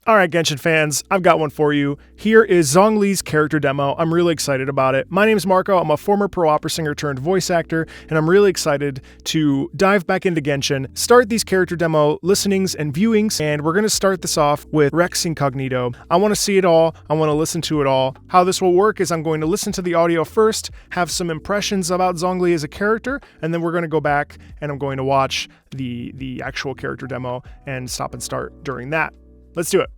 All right, Genshin fans, I've got one for you. Here is Zhongli's character demo. I'm really excited about it. My name's Marco. I'm a former pro opera singer turned voice actor, and I'm really excited to dive back into Genshin, start these character demo listenings and viewings, and we're going to start this off with Rex Incognito. I want to see it all. I want to listen to it all. How this will work is I'm going to listen to the audio first, have some impressions about Zhongli as a character, and then we're going to go back and I'm going to watch the actual character demo and stop and start during that. Let's do it.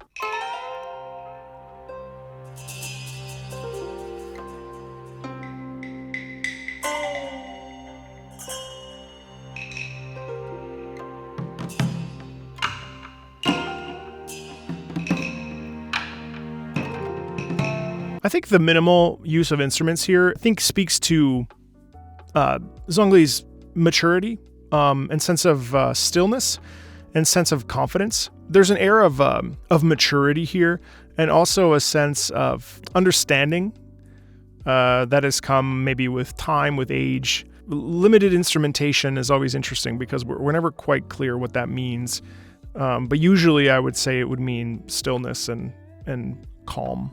I think the minimal use of instruments here, speaks to Zhongli's maturity and sense of stillness and sense of confidence. There's an air of maturity here, and also a sense of understanding that has come maybe with time, with age. Limited instrumentation is always interesting because we're never quite clear what that means. But usually I would say it would mean stillness and calm.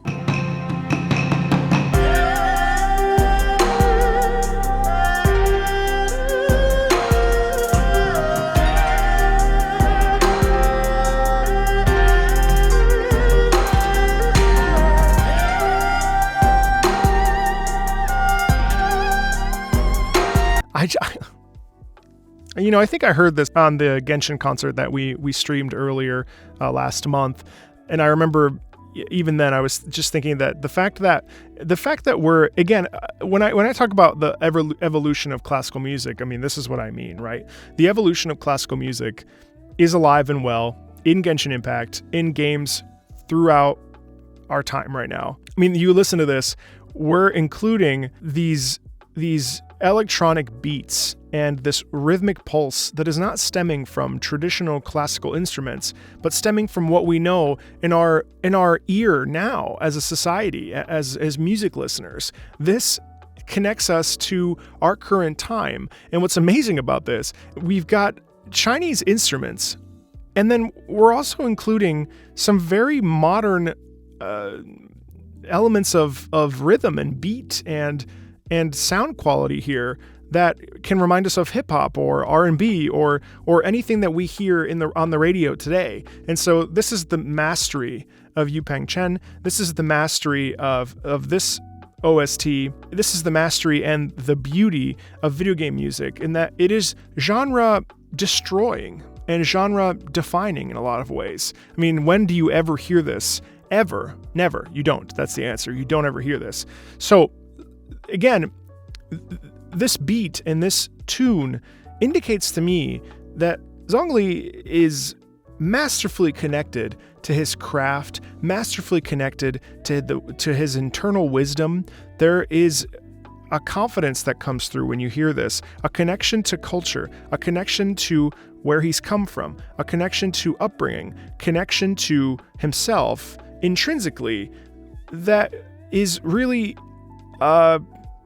I think I heard this on the Genshin concert that we streamed earlier last month, and I remember even then I was just thinking that the fact that we're, again, when I talk about the evolution of classical music, I mean, this is what I mean, right? The evolution of classical music is alive and well in Genshin Impact, in games throughout our time right now. I mean, you listen to this, we're including these electronic beats and this rhythmic pulse that is not stemming from traditional classical instruments, but stemming from what we know in our ear now as a society, as music listeners. This connects us to our current time. And what's amazing about this, we've got Chinese instruments, and then we're also including some very modern elements of rhythm and beat and sound quality here that can remind us of hip hop or R&B or anything that we hear on the radio today. And so this is the mastery of Yupeng Chen. This is the mastery of this OST. This is the mastery and the beauty of video game music, in that it is genre destroying and genre defining in a lot of ways. I mean, when do you ever hear this? Ever? Never. You don't. That's the answer. You don't ever hear this. So again, this beat and this tune indicates to me that Zhongli is masterfully connected to his craft, masterfully connected to his internal wisdom. There is a confidence that comes through when you hear this, a connection to culture, a connection to where he's come from, a connection to upbringing, connection to himself intrinsically that is really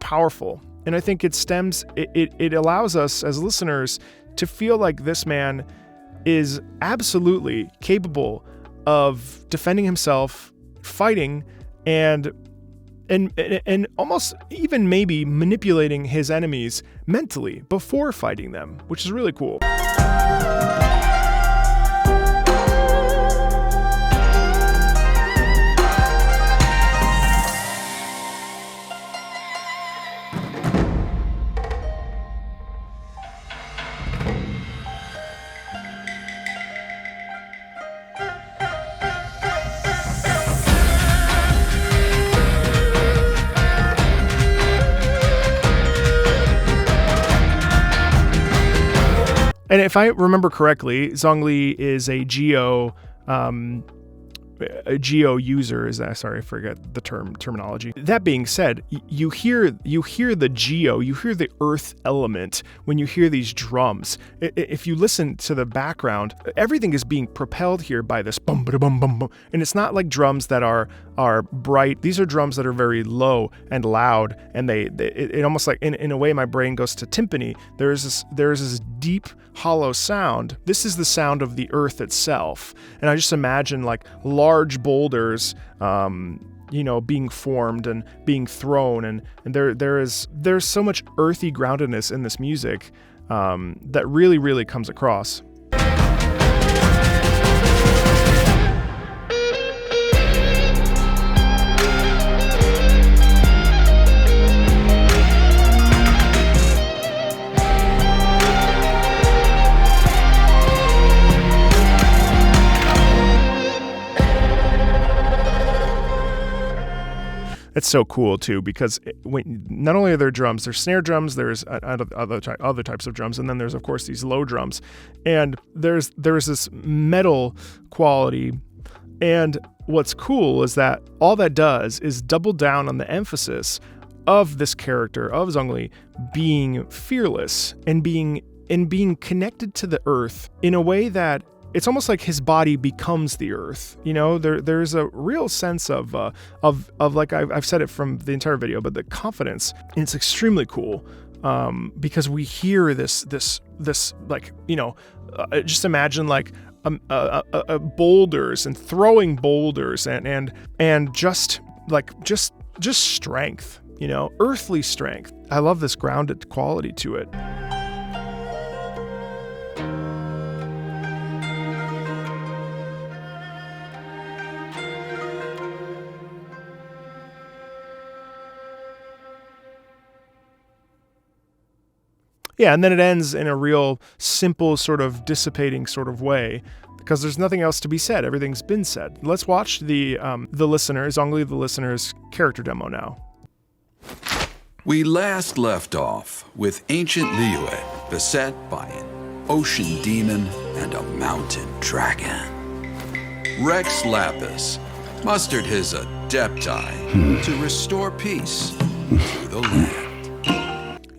powerful. And I think it allows us as listeners to feel like this man is absolutely capable of defending himself, fighting, and almost even maybe manipulating his enemies mentally before fighting them, which is really cool. And if I remember correctly, Zhongli is a Geo user. Sorry, I forget the terminology. That being said, you hear the Geo, you hear the earth element when you hear these drums. If you listen to the background, everything is being propelled here by this bum ba bum bum bum, and it's not like drums that are bright. These are drums that are very low and loud, and it almost like in a way my brain goes to timpani. There's this deep hollow sound, this is the sound of the earth itself. And I just imagine like large boulders, being formed and being thrown, and there's so much earthy groundedness in this music that really, really comes across. It's so cool too, because not only are there drums, there's snare drums, there's other types of drums, and then there's of course these low drums, and there's this metal quality. And what's cool is that all that does is double down on the emphasis of this character of Zhongli being fearless and being connected to the earth in a way that it's almost like his body becomes the earth. There's a real sense of like I've said it from the entire video, but the confidence, and it's extremely cool because we hear this like, just imagine like boulders and throwing boulders and just strength, earthly strength. I love this grounded quality to it. Yeah, and then it ends in a real simple sort of dissipating sort of way because there's nothing else to be said. Everything's been said. Let's watch the listener, Zhongli the listener's character demo now. We last left off with ancient Liyue beset by an ocean demon and a mountain dragon. Rex Lapis mustered his adepti to restore peace to the land.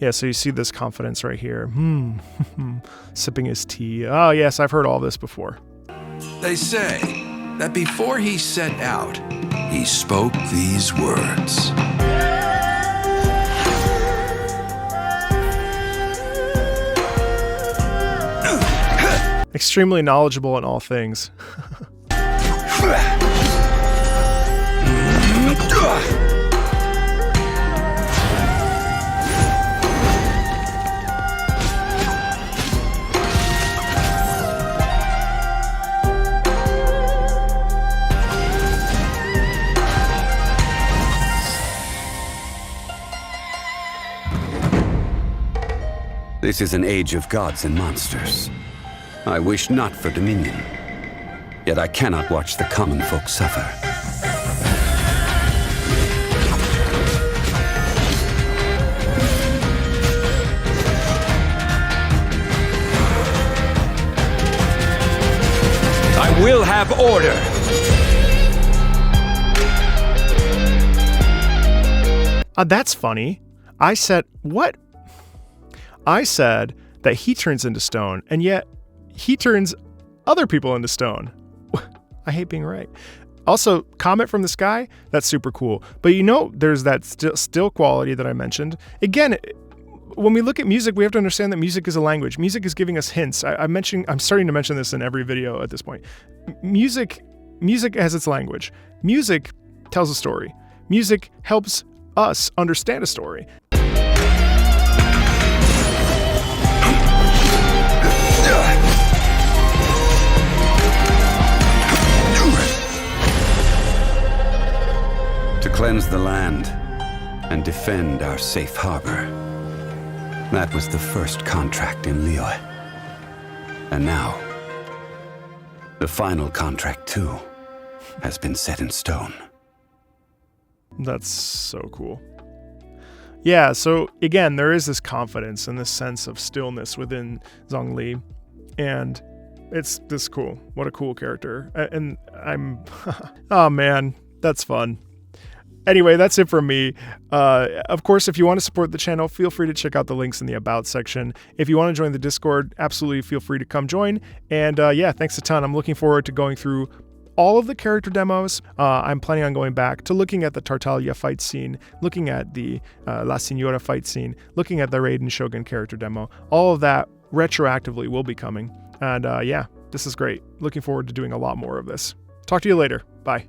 Yeah, so you see this confidence right here. Sipping his tea. Oh, yes, I've heard all this before. They say that before he set out, he spoke these words. Extremely knowledgeable in all things. This is an age of gods and monsters. I wish not for dominion, yet I cannot watch the common folk suffer. I will have order! That's funny. I said, what? I said that he turns into stone, and yet he turns other people into stone. I hate being right. Also, comment from the sky, that's super cool. But there's that still quality that I mentioned. Again, when we look at music, we have to understand that music is a language. Music is giving us hints. I'm starting to mention this in every video at this point. Music has its language. Music tells a story. Music helps us understand a story. To cleanse the land and defend our safe harbor. That was the first contract in Liyue. And now, the final contract too has been set in stone. That's so cool. Yeah, so again, there is this confidence and this sense of stillness within Zhongli, and it's this cool. What a cool character. And I'm, oh man, that's fun. Anyway, that's it from me. Of course, if you want to support the channel, feel free to check out the links in the About section. If you want to join the Discord, absolutely feel free to come join. And yeah, thanks a ton. I'm looking forward to going through all of the character demos. I'm planning on going back to looking at the Tartaglia fight scene, looking at the La Signora fight scene, looking at the Raiden Shogun character demo. All of that retroactively will be coming. And yeah, this is great. Looking forward to doing a lot more of this. Talk to you later. Bye.